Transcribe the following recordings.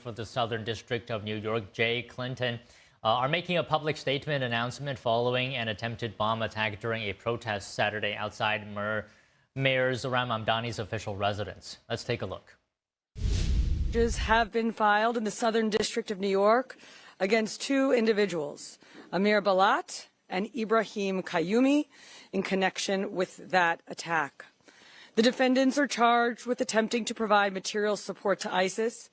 for the Southern District of New York, Jay Clinton, are making a public statement announcement following an attempted bomb attack during a protest Saturday outside Mayor Zohran Mamdani's official residence. Let's take a look. Charges have been filed in the Southern District of New York against two individuals, Amir Balat and Ibrahim Qayyumi, in connection with that attack. The defendants are charged with attempting to provide material support to ISIS,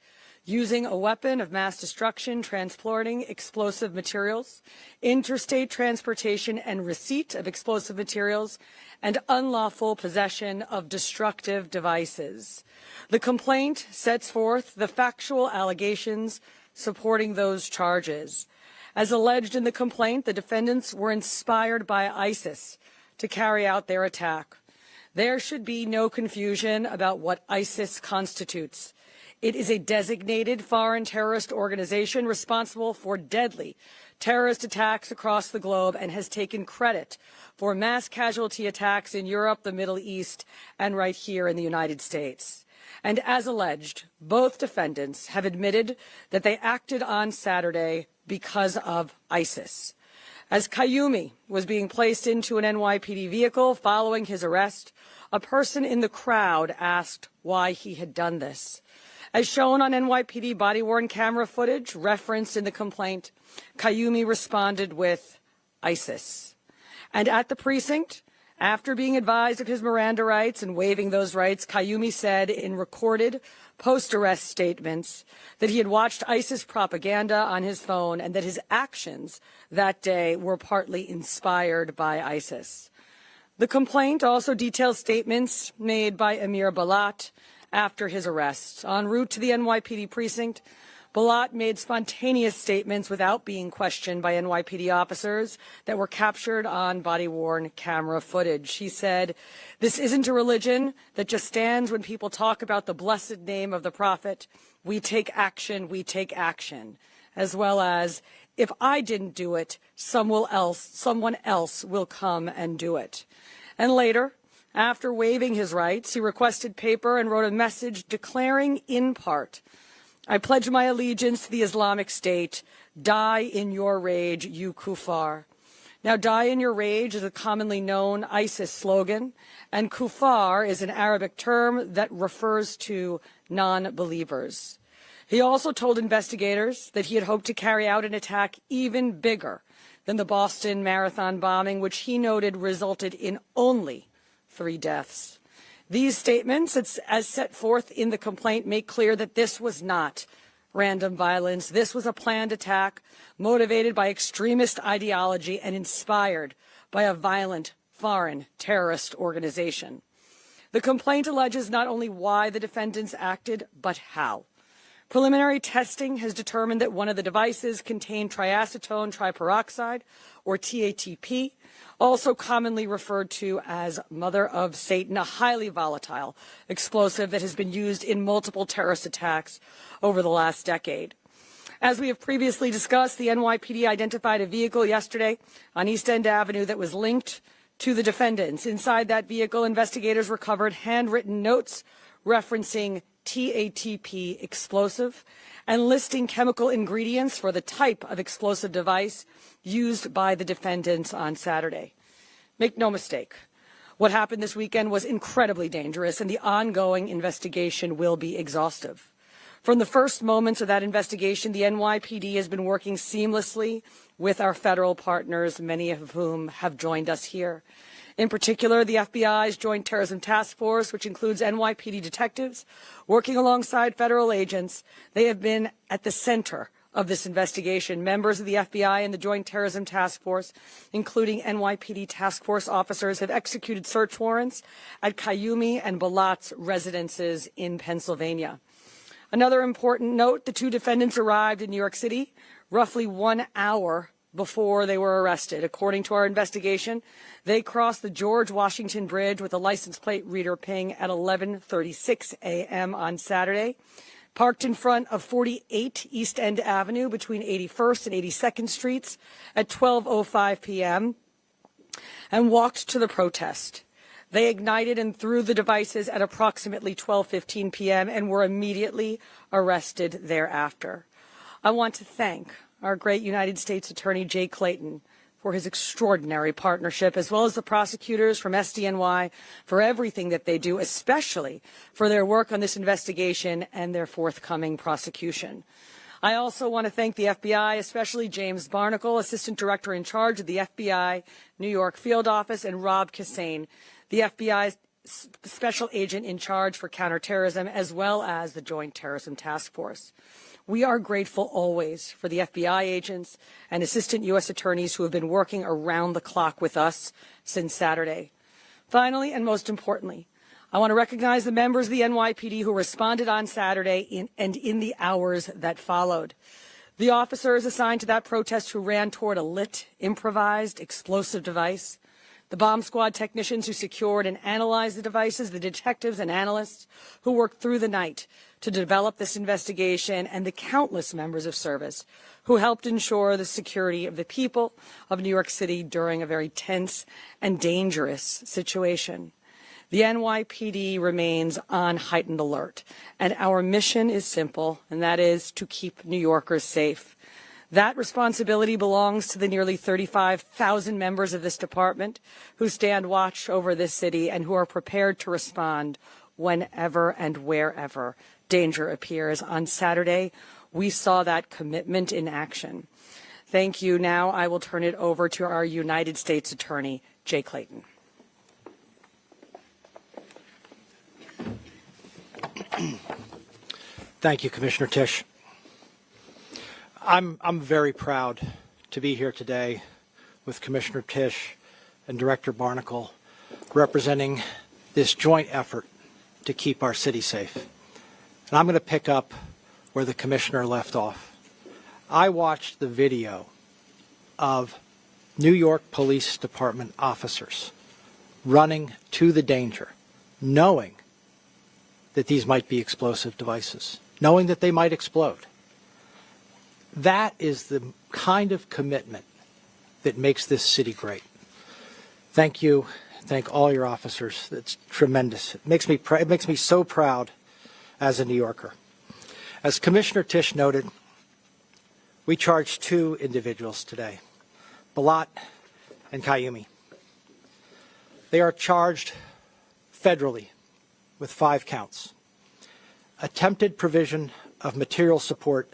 using a weapon of mass destruction, transporting explosive materials, interstate transportation and receipt of explosive materials, and unlawful possession of destructive devices. The complaint sets forth the factual allegations supporting those charges. As alleged in the complaint, the defendants were inspired by ISIS to carry out their attack. There should be no confusion about what ISIS constitutes. It is a designated foreign terrorist organization responsible for deadly terrorist attacks across the globe and has taken credit for mass casualty attacks in Europe, the Middle East, and right here in the United States. And as alleged, both defendants have admitted that they acted on Saturday because of ISIS. As Qayyumi was being placed into an NYPD vehicle following his arrest, a person in the crowd asked why he had done this. As shown on NYPD body-worn camera footage referenced in the complaint, Qayyumi responded with ISIS. And at the precinct, after being advised of his Miranda rights and waiving those rights, Qayyumi said in recorded post-arrest statements that he had watched ISIS propaganda on his phone and that his actions that day were partly inspired by ISIS. The complaint also details statements made by Amir Balat after his arrest. En route to the NYPD precinct, Balat made spontaneous statements without being questioned by NYPD officers that were captured on body-worn camera footage. He said, "This isn't a religion that just stands when people talk about the blessed name of the Prophet. We take action, as well as, if I didn't do it, someone else will come and do it." And later, after waiving his rights, he requested paper and wrote a message declaring in part, "I pledge my allegiance to the Islamic State. Die in your rage, you kuffar." Now, die in your rage is a commonly known ISIS slogan, and kuffar is an Arabic term that refers to non-believers. He also told investigators that he had hoped to carry out an attack even bigger than the Boston Marathon bombing, which he noted resulted in only 3 deaths. These statements, as set forth in the complaint, make clear that this was not random violence. This was a planned attack motivated by extremist ideology and inspired by a violent foreign terrorist organization. The complaint alleges not only why the defendants acted, but how. Preliminary testing has determined that one of the devices contained triacetone triperoxide, or TATP, also commonly referred to as Mother of Satan, a highly volatile explosive that has been used in multiple terrorist attacks over the last decade. As we have previously discussed, the NYPD identified a vehicle yesterday on East End Avenue that was linked to the defendants. Inside that vehicle, investigators recovered handwritten notes referencing TATP explosive and listing chemical ingredients for the type of explosive device used by the defendants on Saturday. Make no mistake, what happened this weekend was incredibly dangerous, and the ongoing investigation will be exhaustive. From the first moments of that investigation, the NYPD has been working seamlessly with our federal partners, many of whom have joined us here. In particular, the FBI's Joint Terrorism Task Force, which includes NYPD detectives working alongside federal agents. They have been at the center of this investigation. Members of the FBI and the Joint Terrorism Task Force, including NYPD task force officers, have executed search warrants at Qayyumi and Balat's residences in Pennsylvania. Another important note, the two defendants arrived in New York City roughly 1 hour before they were arrested. According to our investigation, they crossed the George Washington Bridge with a license plate reader ping at 11:36 a.m. on Saturday, parked in front of 48 East End Avenue between 81st and 82nd Streets at 12:05 p.m., and walked to the protest. They ignited and threw the devices at approximately 12:15 p.m. and were immediately arrested thereafter. I want to thank our great United States Attorney Jay Clayton for his extraordinary partnership, as well as the prosecutors from SDNY for everything that they do, especially for their work on this investigation and their forthcoming prosecution. I also want to thank the FBI, especially James Barnacle, Assistant Director in charge of the FBI New York Field Office, and Rob Kassane, the FBI Special Agent in charge for counterterrorism, as well as the Joint Terrorism Task Force. We are grateful always for the FBI agents and Assistant U.S. Attorneys who have been working around the clock with us since Saturday. Finally, and most importantly, I want to recognize the members of the NYPD who responded on Saturday and in the hours that followed. The officers assigned to that protest who ran toward a lit, improvised, explosive device, the bomb squad technicians who secured and analyzed the devices, the detectives and analysts who worked through the night to develop this investigation, and the countless members of service who helped ensure the security of the people of New York City during a very tense and dangerous situation. The NYPD remains on heightened alert, and our mission is simple, and that is to keep New Yorkers safe. That responsibility belongs to the nearly 35,000 members of this department who stand watch over this city and who are prepared to respond whenever and wherever danger appears. On Saturday, we saw that commitment in action. Thank you. Now I will turn it over to our United States Attorney, Jay Clayton. Thank you, Commissioner Tisch. I'm very proud to be here today with Commissioner Tisch and Director Barnacle representing this joint effort to keep our city safe. And I'm going to pick up where the Commissioner left off. I watched the video of New York Police Department officers running to the danger, knowing that these might be explosive devices, knowing that they might explode. That is the kind of commitment that makes this city great. Thank you. Thank all your officers. It's tremendous. It makes me so proud as a New Yorker. As Commissioner Tisch noted, we charged two individuals today, Balat and Kayumi. They are charged federally with 5 counts. Attempted provision of material support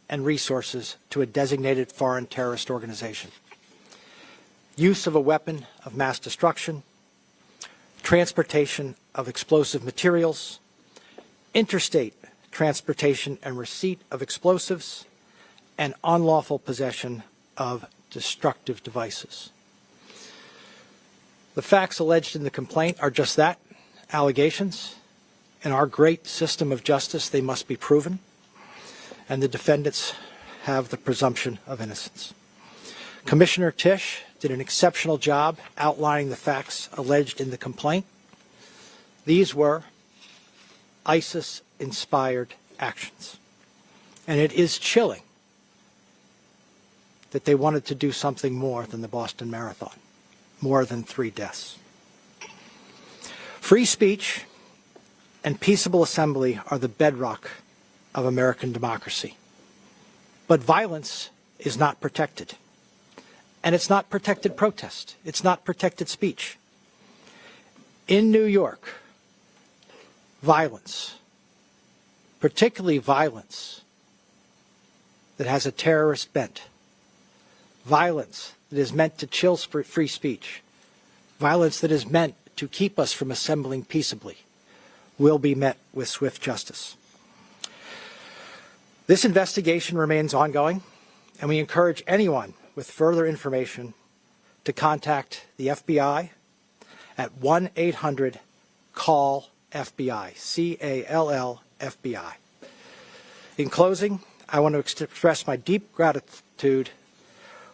and resources to a designated foreign terrorist organization. Use of a weapon of mass destruction. Transportation of explosive materials. Interstate transportation and receipt of explosives. And unlawful possession of destructive devices. The facts alleged in the complaint are just that, allegations. In our great system of justice, they must be proven, and the defendants have the presumption of innocence. Commissioner Tisch did an exceptional job outlining the facts alleged in the complaint. These were ISIS-inspired actions, and it is chilling that they wanted to do something more than the Boston Marathon, more than 3 deaths. Free speech and peaceable assembly are the bedrock of American democracy. But violence is not protected. And it's not protected protest. It's not protected speech. In New York, violence, particularly violence that has a terrorist bent, violence that is meant to chill free speech, violence that is meant to keep us from assembling peaceably, will be met with swift justice. This investigation remains ongoing, and we encourage anyone with further information to contact the FBI at 1-800-CALL-FBI, C-A-L-L-FBI. In closing, I want to express my deep gratitude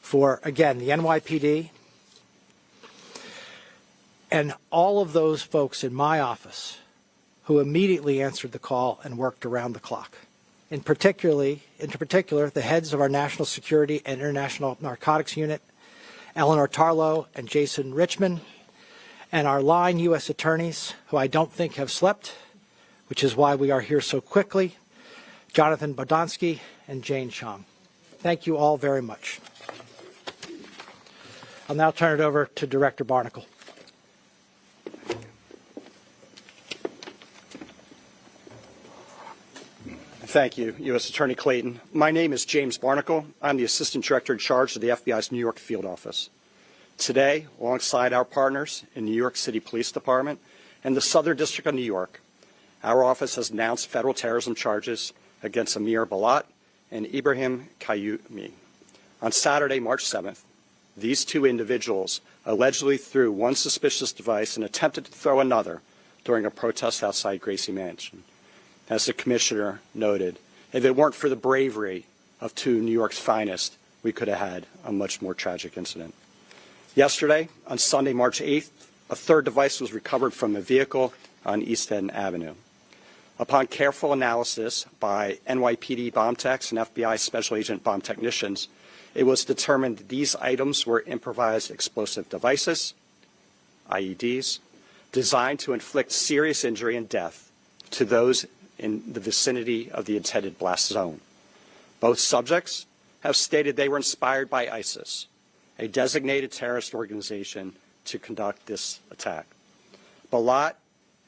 for, again, the NYPD and all of those folks in my office who immediately answered the call and worked around the clock. In particular, the heads of our National Security and International Narcotics Unit, Eleanor Tarlow and Jason Richmond, and our line U.S. attorneys, who I don't think have slept, which is why we are here so quickly, Jonathan Bodonsky and Jane Chong. Thank you all very much. I'll now turn it over to Director Barnacle. Thank you, U.S. Attorney Clayton. My name is James Barnacle. I'm the Assistant Director in charge of the FBI's New York Field Office. Today, alongside our partners in New York City Police Department and the Southern District of New York, our office has announced federal terrorism charges against Amir Balat and Ibrahim Kayoumi. On Saturday, March 7th, these two individuals allegedly threw one suspicious device and attempted to throw another during a protest outside Gracie Mansion. As the Commissioner noted, if it weren't for the bravery of two New York's finest, we could have had a much more tragic incident. Yesterday, on Sunday, March 8th, a third device was recovered from a vehicle on East End Avenue. Upon careful analysis by NYPD bomb techs and FBI Special Agent bomb technicians, it was determined that these items were improvised explosive devices, IEDs, designed to inflict serious injury and death to those in the vicinity of the intended blast zone. Both subjects have stated they were inspired by ISIS, a designated terrorist organization, to conduct this attack. Balat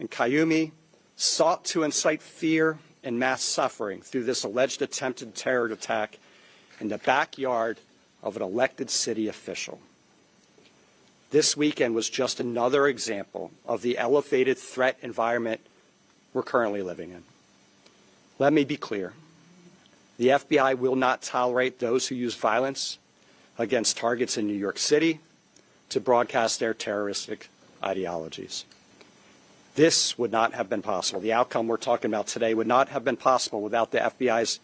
and Kayoumi sought to incite fear and mass suffering through this alleged attempted terror attack in the backyard of an elected city official. This weekend was just another example of the elevated threat environment we're currently living in. Let me be clear. The FBI will not tolerate those who use violence against targets in New York City to broadcast their terroristic ideologies. This would not have been possible. The outcome we're talking about today would not have been possible without the FBI's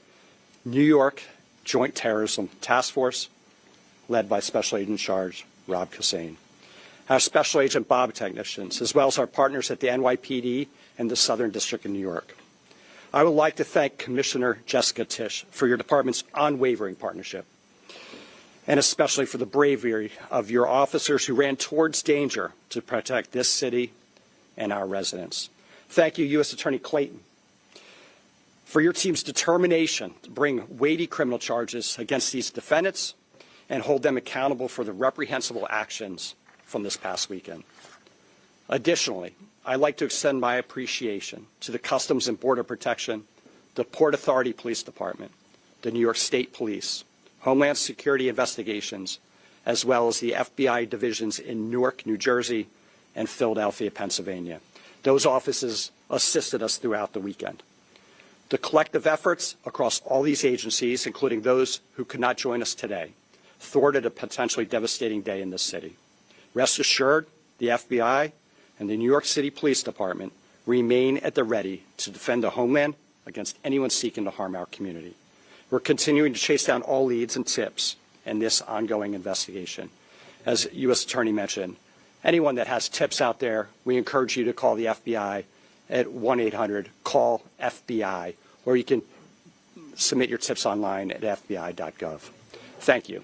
New York Joint Terrorism Task Force, led by Special Agent in Charge Rob Hussein, our Special Agent Bob technicians, as well as our partners at the NYPD and the Southern District of New York. I would like to thank Commissioner Jessica Tisch for your department's unwavering partnership, and especially for the bravery of your officers who ran towards danger to protect this city and our residents. Thank you, U.S. Attorney Clayton, for your team's determination to bring weighty criminal charges against these defendants and hold them accountable for the reprehensible actions from this past weekend. Additionally, I'd like to extend my appreciation to the Customs and Border Protection, the Port Authority Police Department, the New York State Police, Homeland Security Investigations, as well as the FBI divisions in Newark, New Jersey, and Philadelphia, Pennsylvania. Those offices assisted us throughout the weekend. The collective efforts across all these agencies, including those who could not join us today, thwarted a potentially devastating day in this city. Rest assured, the FBI and the New York City Police Department remain at the ready to defend the homeland against anyone seeking to harm our community. We're continuing to chase down all leads and tips in this ongoing investigation. As U.S. Attorney mentioned, anyone that has tips out there, we encourage you to call the FBI at 1-800-CALL-FBI, or you can submit your tips online at fbi.gov. Thank you.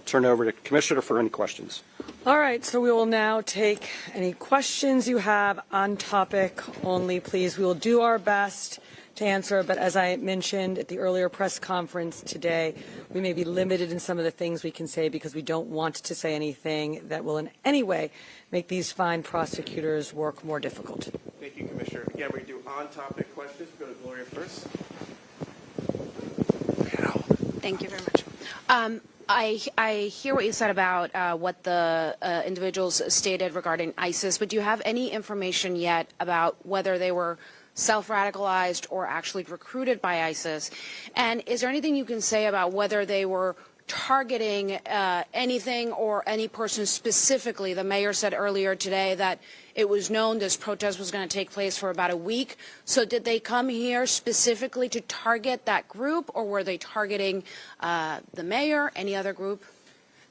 Turn it over to Commissioner for any questions. All right, so we will now take any questions you have on topic only, please. We will do our best to answer, but as I mentioned at the earlier press conference today, we may be limited in some of the things we can say because we don't want to say anything that will in any way make these fine prosecutors' work more difficult. Thank you, Commissioner. Again, we do on-topic questions. Go to Gloria first. Thank you very much. I hear what you said about what the individuals stated regarding ISIS, but do you have any information yet about whether they were self-radicalized or actually recruited by ISIS? And is there anything you can say about whether they were targeting anything or any person specifically? The mayor said earlier today that it was known this protest was going to take place for about a week. So did they come here specifically to target that group, or were they targeting the mayor, any other group?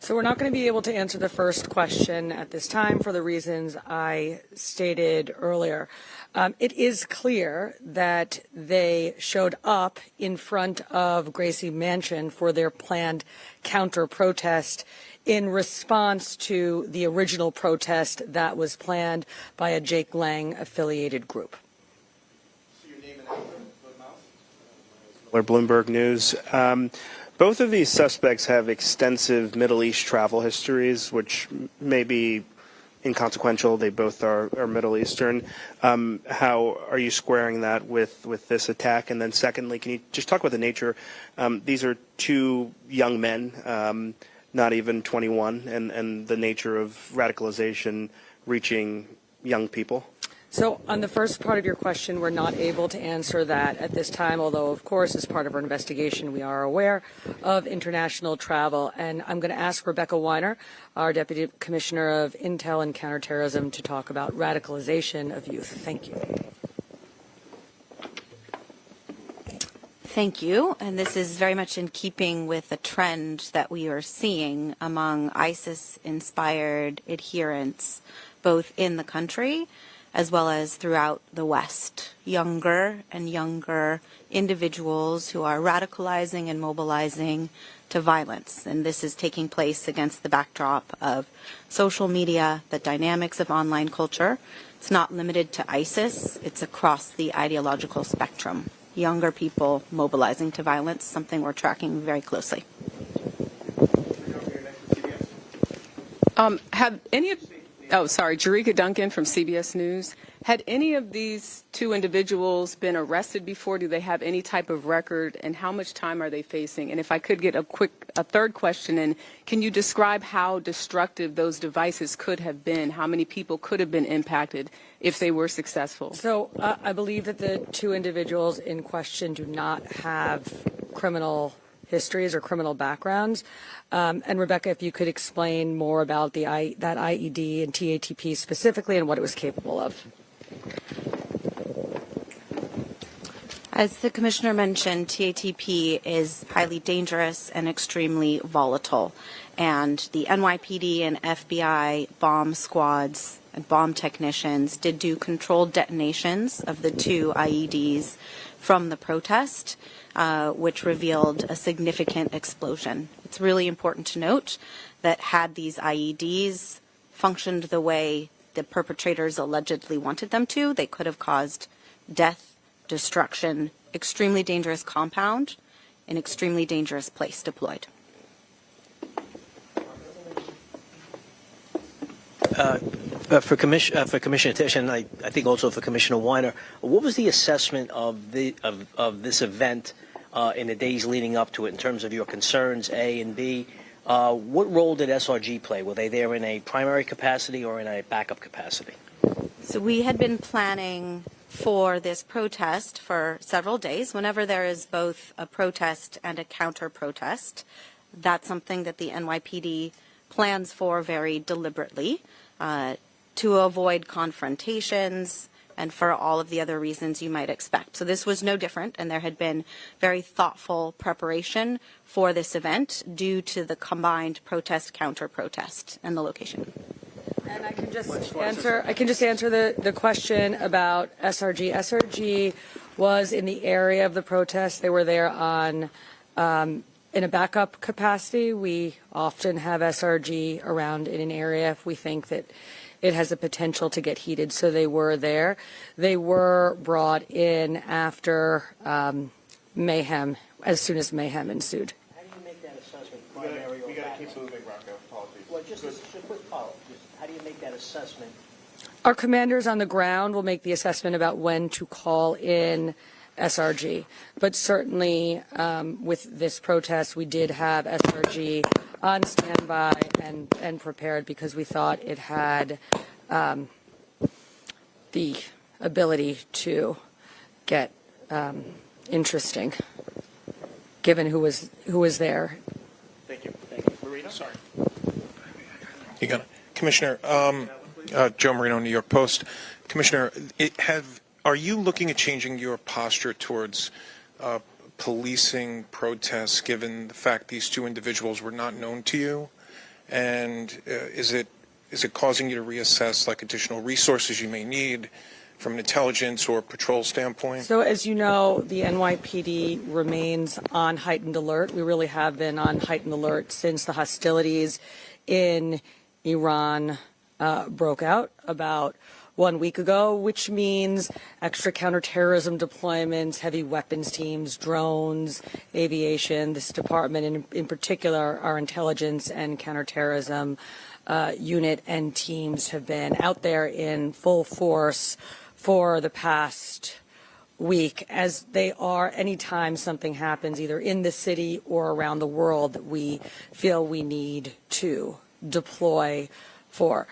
So we're not going to be able to answer the first question at this time for the reasons I stated earlier. It is clear that they showed up in front of Gracie Mansion for their planned counter-protest in response to the original protest that was planned by a Jake Lang affiliated group. Bloomberg News. Both of these suspects have extensive Middle East travel histories, which may be inconsequential. They both are Middle Eastern. How are you squaring that with this attack? And then secondly, can you just talk about the nature? These are two young men, not even 21, and the nature of radicalization reaching young people. So on the first part of your question, we're not able to answer that at this time, although, of course, as part of our investigation, we are aware of international travel. And I'm going to ask Rebecca Weiner, our Deputy Commissioner of Intel and Counterterrorism, to talk about radicalization of youth. Thank you. Thank you. And this is very much in keeping with the trend that we are seeing among ISIS-inspired adherents, both in the country as well as throughout the West. Younger and younger individuals who are radicalizing and mobilizing to violence. And this is taking place against the backdrop of social media, the dynamics of online culture. It's not limited to ISIS, it's across the ideological spectrum. Younger people mobilizing to violence, something we're tracking very closely. Have any of Jerika Duncan from CBS News. Had any of these two individuals been arrested before? Do they have any type of record? And how much time are they facing? And if I could get a third question in, can you describe how destructive those devices could have been? How many people could have been impacted if they were successful? So I believe that the two individuals in question do not have criminal histories or criminal backgrounds. And Rebecca, if you could explain more about that IED and TATP specifically and what it was capable of. As the Commissioner mentioned, TATP is highly dangerous and extremely volatile. And the NYPD and FBI bomb squads and bomb technicians did do controlled detonations of the two IEDs from the protest, which revealed a significant explosion. It's really important to note that had these IEDs functioned the way the perpetrators allegedly wanted them to, they could have caused death, destruction, extremely dangerous compound, an extremely dangerous place deployed. For Commissioner Tish, and I think also for Commissioner Weiner, what was the assessment of this event in the days leading up to it in terms of your concerns, A and B? What role did SRG play? Were they there in a primary capacity or in a backup capacity? So we had been planning for this protest for several days. Whenever there is both a protest and a counter-protest, that's something that the NYPD plans for very deliberately to avoid confrontations and for all of the other reasons you might expect. So this was no different, and there had been very thoughtful preparation for this event due to the combined protest, counter-protest, and the location. And I can just answer the question about SRG. SRG was in the area of the protest. They were there on in a backup capacity. We often have SRG around in an area if we think that it has a potential to get heated, so they were there. They were brought in after mayhem, as soon as mayhem ensued. How do you make that assessment? We got to keep moving, Rocco. Apologies. Well, just a quick follow-up. How do you make that assessment? Our commanders on the ground will make the assessment about when to call in SRG. But certainly with this protest, we did have SRG on standby and prepared because we thought it had the ability to get interesting, given who was there. Thank you. Thank you. Marina? Sorry. You got it. Commissioner, Joe Marino, New York Post. Commissioner, are you looking at changing your posture towards policing protests, given the fact these two individuals were not known to you? And is it causing you to reassess like additional resources you may need from an intelligence or patrol standpoint? So as you know, the NYPD remains on heightened alert. We really have been on heightened alert since the hostilities in Iran broke out about 1 week ago, which means extra counterterrorism deployments, heavy weapons teams, drones, aviation. This department, in particular, our intelligence and counterterrorism unit and teams have been out there in full force for the past week, as they are anytime something happens either in the city or around the world that we feel we need to deploy for.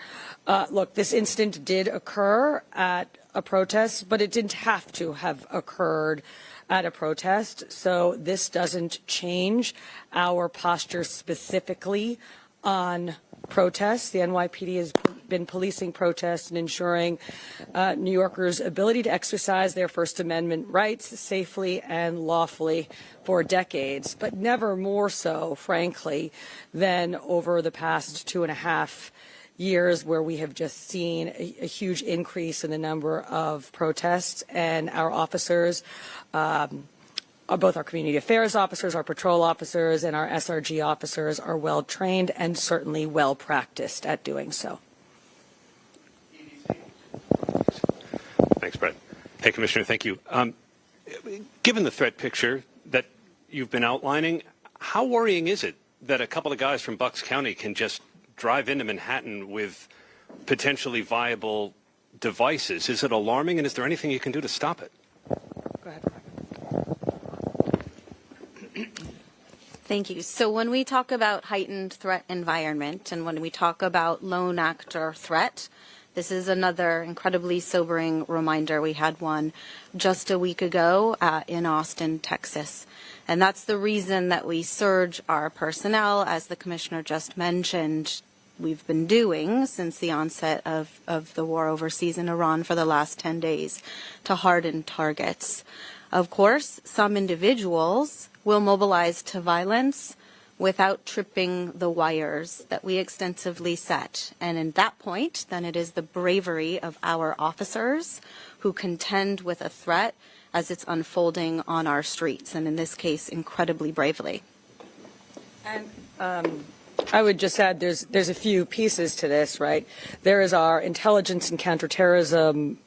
Look, this incident did occur at a protest, but it didn't have to have occurred at a protest. So this doesn't change our posture specifically on protests. The NYPD has been policing protests and ensuring New Yorkers' ability to exercise their First Amendment rights safely and lawfully for decades, but never more so, frankly, than over the past 2.5 years, where we have just seen a huge increase in the number of protests, and our officers, both our community affairs officers, our patrol officers, and our SRG officers are well trained and certainly well practiced at doing so. Thanks, Brett. Hey, Commissioner, thank you. Given the threat picture that you've been outlining, how worrying is it that a couple of guys from Bucks County can just drive into Manhattan with potentially viable devices? Is it alarming, and is there anything you can do to stop it? Go ahead. Thank you. So when we talk about heightened threat environment and when we talk about lone actor threat, this is another incredibly sobering reminder. We had one just a week ago in Austin, Texas. And that's the reason that we surge our personnel, as the Commissioner just mentioned, we've been doing since the onset of the war overseas in Iran for the last 10 days, to harden targets. Of course, some individuals will mobilize to violence without tripping the wires that we extensively set. And in that point, then it is the bravery of our officers who contend with a threat as it's unfolding on our streets, and in this case, incredibly bravely. And I would just add, there's a few pieces to this, right? There is our intelligence and counterterrorism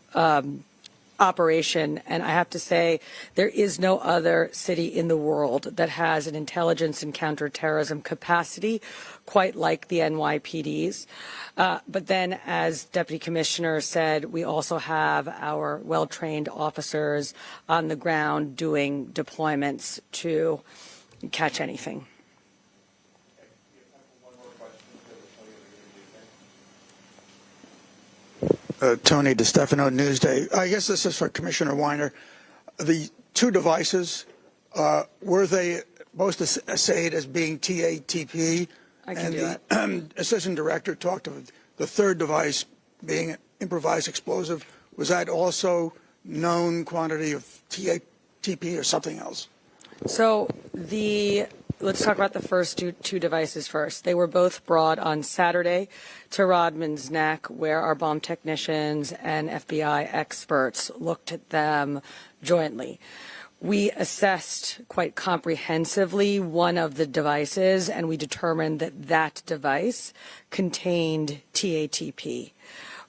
operation, and I have to say there is no other city in the world that has an intelligence and counterterrorism capacity quite like the NYPD's. But then, as Deputy Commissioner said, we also have our well-trained officers on the ground doing deployments to catch anything. Tony DiStefano, Newsday. I guess this is for Commissioner Weiner. The two devices, were they both assayed as being TATP? I can do that. The Assistant Director talked of the third device being an improvised explosive. Was that also known quantity of TATP or something else? So let's talk about the first two devices first. They were both brought on Saturday to Rodman's Neck, where our bomb technicians and FBI experts looked at them jointly. We assessed quite comprehensively one of the devices, and we determined that that device contained TATP.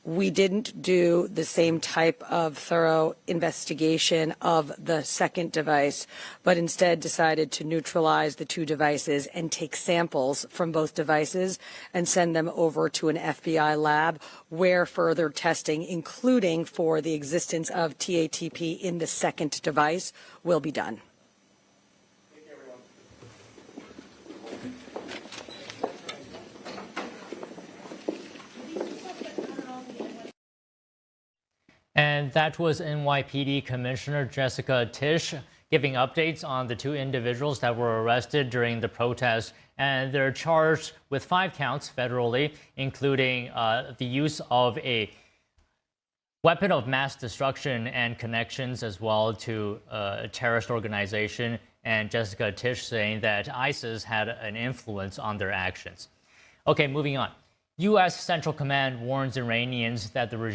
We didn't do the same type of thorough investigation of the second device, but instead decided to neutralize the two devices and take samples from both devices and send them over to an FBI lab where further testing, including for the existence of TATP in the second device, will be done. And that was NYPD Commissioner Jessica Tisch giving updates on the two individuals that were arrested during the protest. And they're charged with 5 counts federally, including the use of a weapon of mass destruction and connections as well to a terrorist organization. And Jessica Tisch saying that ISIS had an influence on their actions. Okay, moving on. U.S. Central Command warns Iranians that the regime